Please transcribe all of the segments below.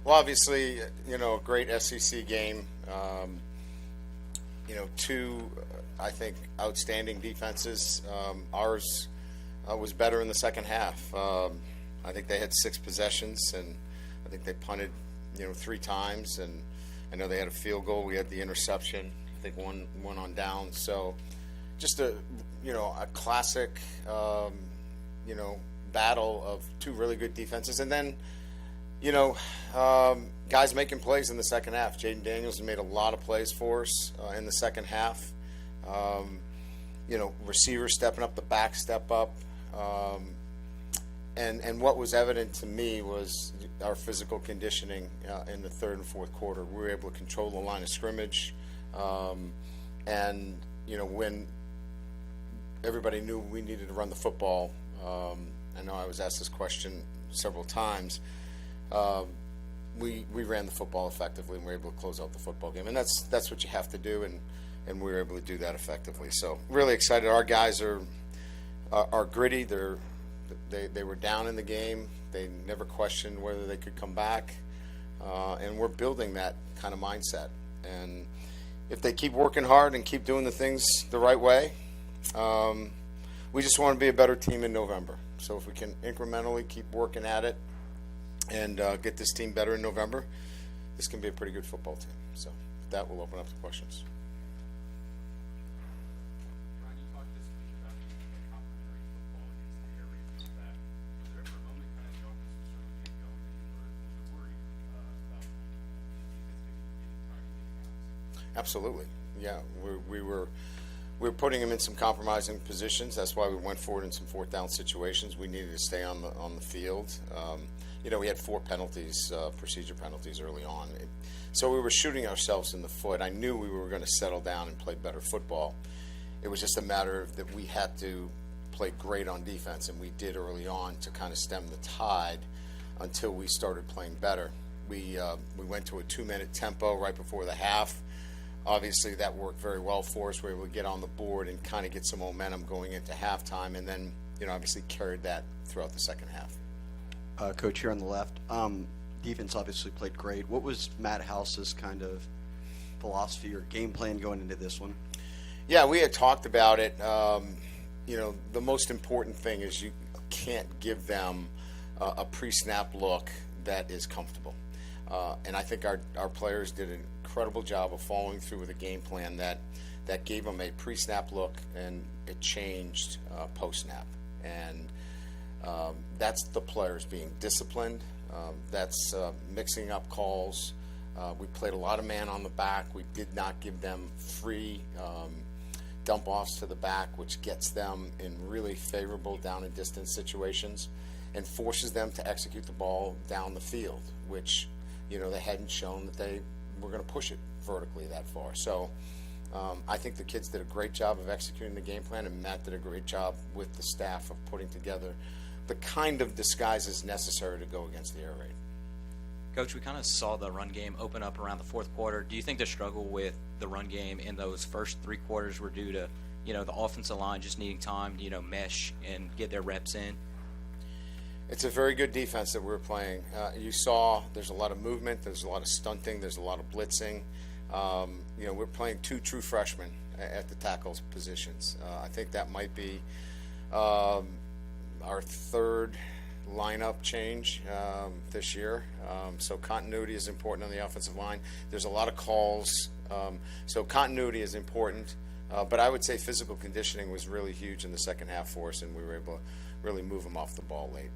Well, obviously, a great SEC game. Two, I think, outstanding defenses. Ours was better in the second half. I think they had 6 possessions, and I think they punted, 3 times. And I know they had a field goal. We had the interception. I think one on down. So, just a classic, battle of 2 really good defenses, and then. Guys making plays in the second half. Jaden Daniels made a lot of plays for us in the second half. Receivers stepping up, the back step up. And what was evident to me was our physical conditioning in the third and fourth quarter. We were able to control the line of scrimmage. When everybody knew we needed to run the football, I know I was asked this question several times. We ran the football effectively, and we were able to close out the football game, and that's what you have to do, and we were able to do that effectively. So really excited. Our guys are gritty. They were down in the game. They never questioned whether they could come back, and we're building that kind of mindset. And if they keep working hard and keep doing the things the right way, we just want to be a better team in November. So if we can incrementally keep working at it and get this team better in November, this can be a pretty good football team. So with that, we'll open up to questions. Ryan, you talked this week about the complementary football against the air raid and that. Was there ever a moment kind of the offense was starting to get going and you were worried about the defense getting tired of getting out? Absolutely. Yeah, we were putting them in some compromising positions. That's why we went forward in some fourth down situations. We needed to stay on the field. We had 4 penalties, procedure penalties early on. So we were shooting ourselves in the foot. I knew we were going to settle down and play better football. It was just a matter of that we had to play great on defense, and we did early on to kind of stem the tide until we started playing better. We went to a 2-minute tempo right before the half. Obviously, that worked very well for us. We were able to get on the board and kind of get some momentum going into halftime, and then, obviously carried that throughout the second half. Coach, here on the left, defense obviously played great. What was Matt House's kind of philosophy or game plan going into this one? Yeah, we had talked about it. The most important thing is you can't give them a pre-snap look that is comfortable. And I think our players did an incredible job of following through with a game plan that gave them a pre-snap look, and it changed post-snap. And that's the players being disciplined. That's mixing up calls. We played a lot of man on the back. We did not give them free dump-offs to the back, which gets them in really favorable down and distance situations and forces them to execute the ball down the field, which, they hadn't shown that they were going to push it vertically that far. So I think the kids did a great job of executing the game plan, and Matt did a great job with the staff of putting together the kind of disguises necessary to go against the air raid. Coach, we kind of saw the run game open up around the fourth quarter. Do you think the struggle with the run game in those first 3 quarters were due to, the offensive line just needing time to, mesh and get their reps in? It's a very good defense that we're playing. You saw there's a lot of movement, there's a lot of stunting, there's a lot of blitzing. We're playing 2 true freshmen at the tackles positions. I think that might be our 3rd lineup change this year. So continuity is important on the offensive line. There's a lot of calls. So continuity is important. But I would say physical conditioning was really huge in the second half for us, and we were able to really move them off the ball late.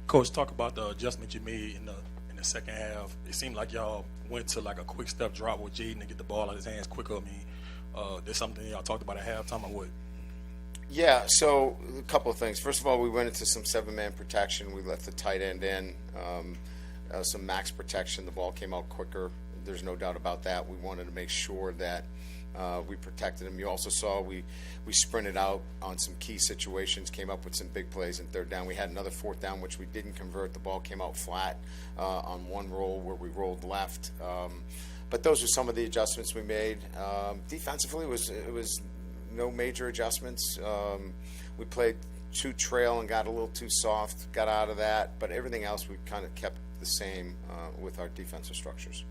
Coach, talk about the adjustment you made in the second half. It seemed like y'all went to like a quick step drop with Jaden to get the ball out of his hands quicker. There's something y'all talked about at halftime, or what? Yeah, so a couple of things. First of all, we went into some 7-man protection. We left the tight end in, some max protection. The ball came out quicker. There's no doubt about that. We wanted to make sure that we protected him. You also saw we sprinted out on some key situations, came up with some big plays in third down. We had another fourth down, which we didn't convert. The ball came out flat on one roll where we rolled left. But those were some of the adjustments we made. Defensively, it was no major adjustments. We played too trail and got a little too soft, got out of that. But everything else we kind of kept the same with our defensive structures.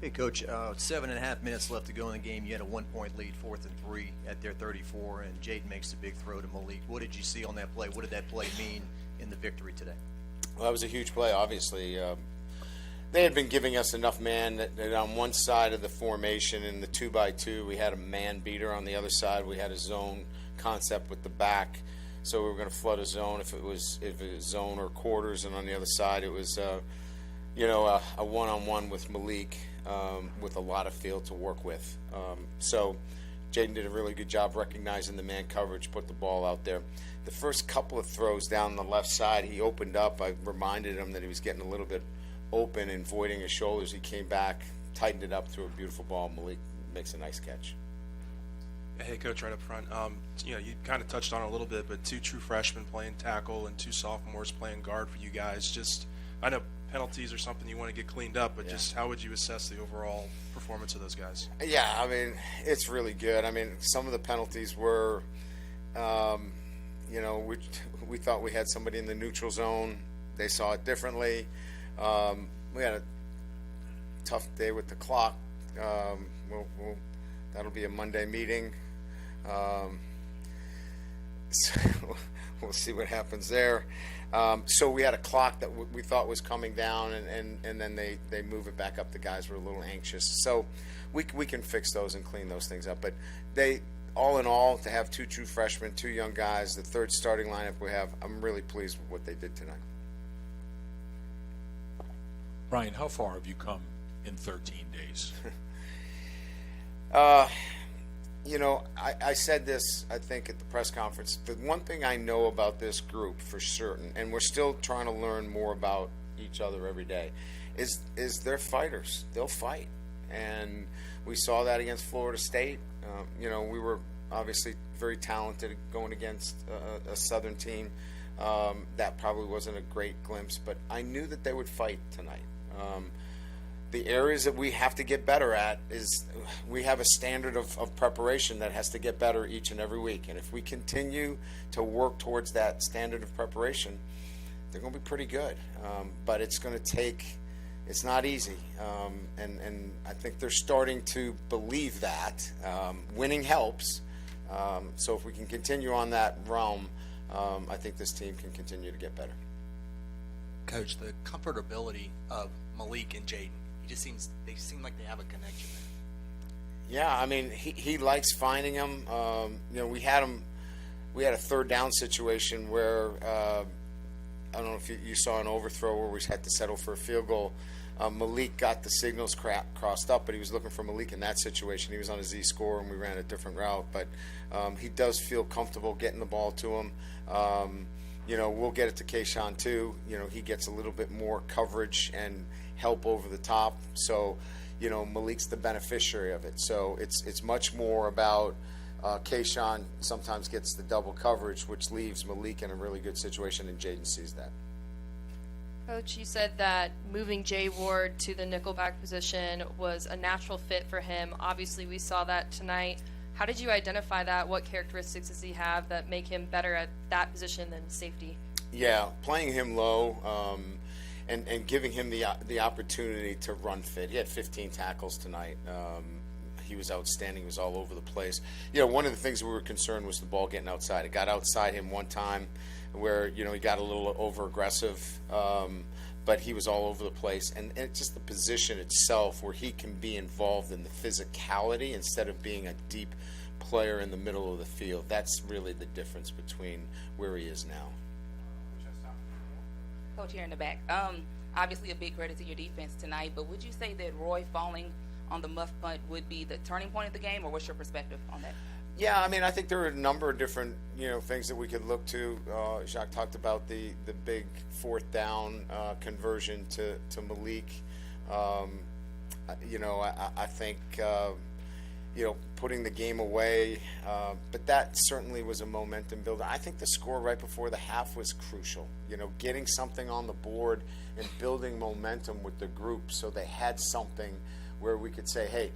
Hey, Coach, 7.5 minutes left to go in the game. You had a 1-point lead, 4th and 3 at their 34, and Jaden makes the big throw to Malik. What did you see on that play? What did that play mean in the victory today? Well, that was a huge play, obviously. They had been giving us enough man that on one side of the formation in the 2x2, we had a man beater. On the other side, we had a zone concept with the back. So we were going to flood a zone if it was zone or quarters, and on the other side, it was a one-on-one with Malik with a lot of field to work with. So Jaden did a really good job recognizing the man coverage, put the ball out there. The first couple of throws down the left side, he opened up. I reminded him that he was getting a little bit open and voiding his shoulders. He came back, tightened it up, threw a beautiful ball. Malik makes a nice catch. Hey, Coach, right up front. You kind of touched on it a little bit, but 2 true freshmen playing tackle and 2 sophomores playing guard for you guys. Just, I know penalties are something you want to get cleaned up, but just how would you assess the overall performance of those guys? Yeah, I mean, it's really good. I mean, some of the penalties were, we thought we had somebody in the neutral zone. They saw it differently. We had a tough day with the clock. That'll be a Monday meeting. So we'll see what happens there. So we had a clock that we thought was coming down, and then they move it back up. The guys were a little anxious. So we can fix those and clean those things up. But they, all in all, to have 2 true freshmen, 2 young guys, the 3rd starting lineup we have, I'm really pleased with what they did tonight. Brian, how far have you come in 13 days? I said this, I think, at the press conference. The one thing I know about this group for certain, and we're still trying to learn more about each other every day, is they're fighters. They'll fight. And we saw that against Florida State. We were obviously very talented going against a Southern team. That probably wasn't a great glimpse, but I knew that they would fight tonight. The areas that we have to get better at is we have a standard of preparation that has to get better each and every week. And if we continue to work towards that standard of preparation, they're going to be pretty good. But it's going to take, it's not easy. And I think they're starting to believe that. Winning helps. So if we can continue on that realm, I think this team can continue to get better. Coach, the comfortability of Malik and Jaden, they seem like they have a connection there. Yeah, I mean, he likes finding them. We had a 3rd down situation where I don't know if you saw an overthrow where we had to settle for a field goal. Malik got the signals crossed up, but he was looking for Malik in that situation. He was on a Z score, and we ran a different route. But he does feel comfortable getting the ball to him. We'll get it to Kayshawn too. He gets a little bit more coverage and help over the top. So, Malik's the beneficiary of it. So it's much more about Kayshawn sometimes gets the double coverage, which leaves Malik in a really good situation, and Jaden sees that. Coach, you said that moving Jay Ward to the nickelback position was a natural fit for him. Obviously, we saw that tonight. How did you identify that? What characteristics does he have that make him better at that position than safety? Yeah, playing him low and giving him the opportunity to run fit. He had 15 tackles tonight. He was outstanding. He was all over the place. One of the things we were concerned was the ball getting outside. It got outside him one time where, he got a little over-aggressive, but he was all over the place. And it's just the position itself where he can be involved in the physicality instead of being a deep player in the middle of the field. That's really the difference between where he is now. Coach, here in the back. Obviously a big credit to your defense tonight, but would you say that Roy falling on the muff punt would be the turning point of the game, or what's your perspective on that? Yeah, I mean, I think there are a number of different, things that we could look to. Jacques talked about the big 4th down conversion to Malik. I think, putting the game away, but that certainly was a momentum builder. I think the score right before the half was crucial. Getting something on the board and building momentum with the group so they had something where we could say, hey,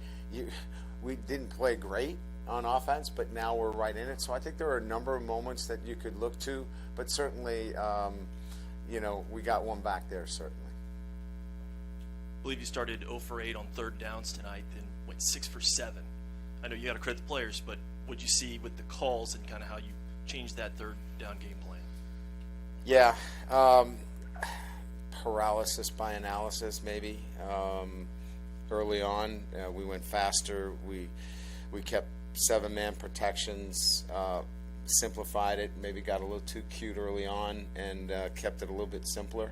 we didn't play great on offense, but now we're right in it. So I think there are a number of moments that you could look to, but certainly, we got one back there, certainly. believe you started 0 for 8 on third downs tonight, then went 6 for 7. I know you got to credit the players, but what'd you see with the calls and kind of how you changed that third down game plan? Yeah, paralysis by analysis, maybe. Early on, we went faster. We kept 7-man protections, simplified it. Maybe got a little too cute early on, and kept it a little bit simpler,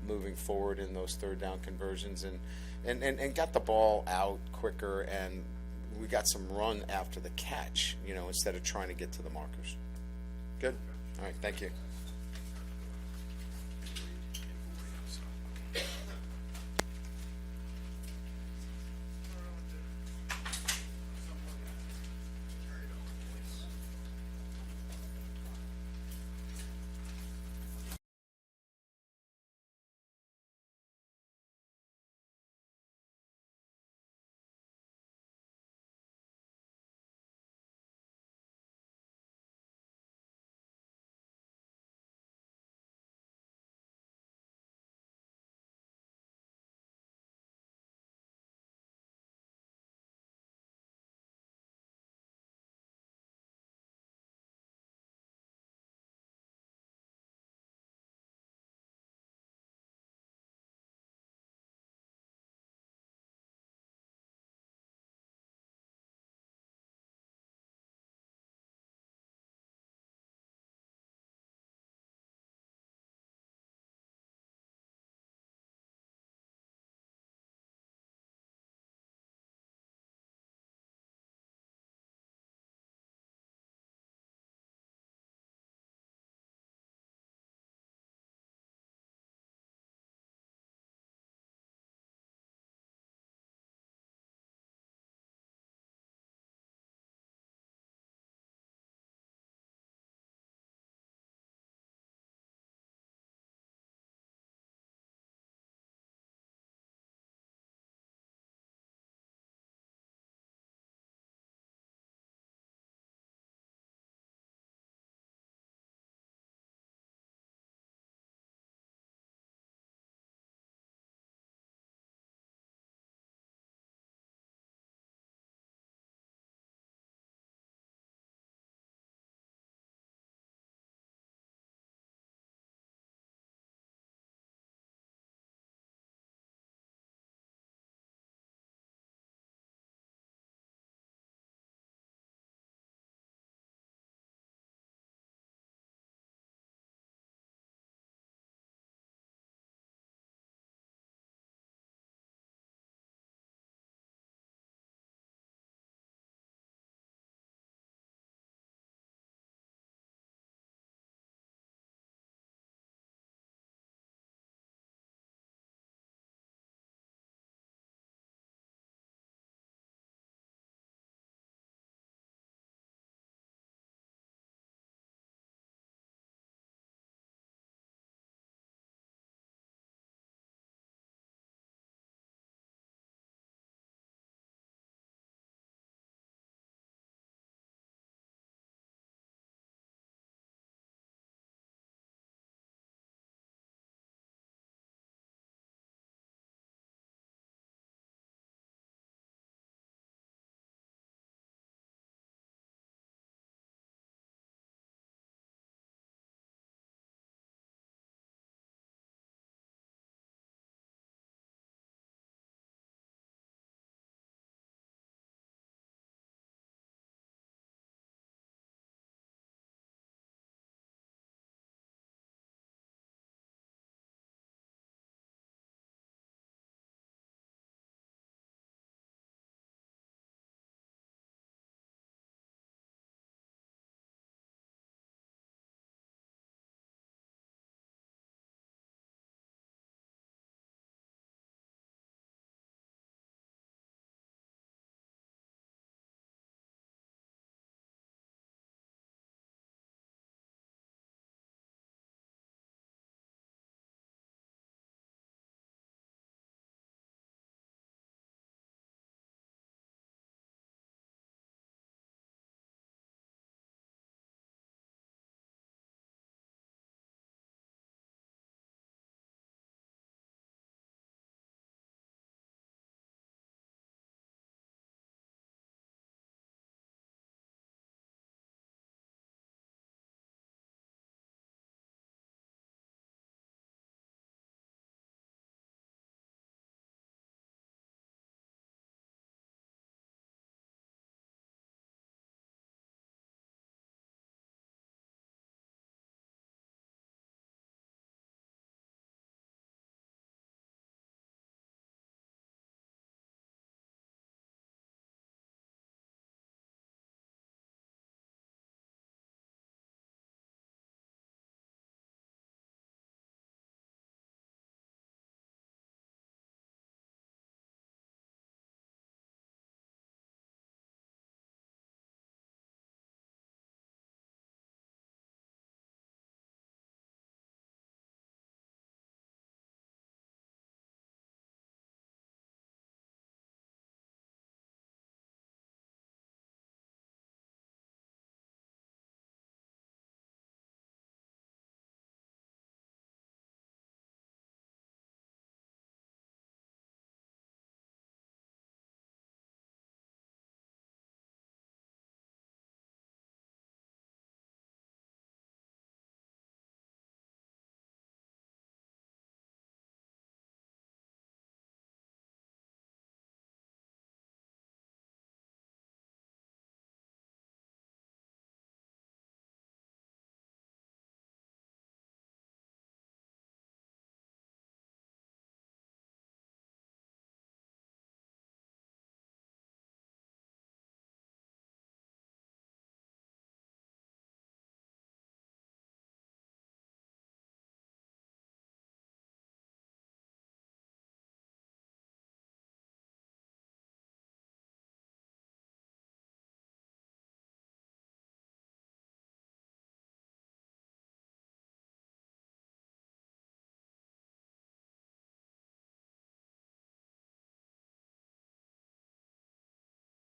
moving forward in those third down conversions, and got the ball out quicker, and we got some run after the catch, instead of trying to get to the markers. Good. All right. Thank you.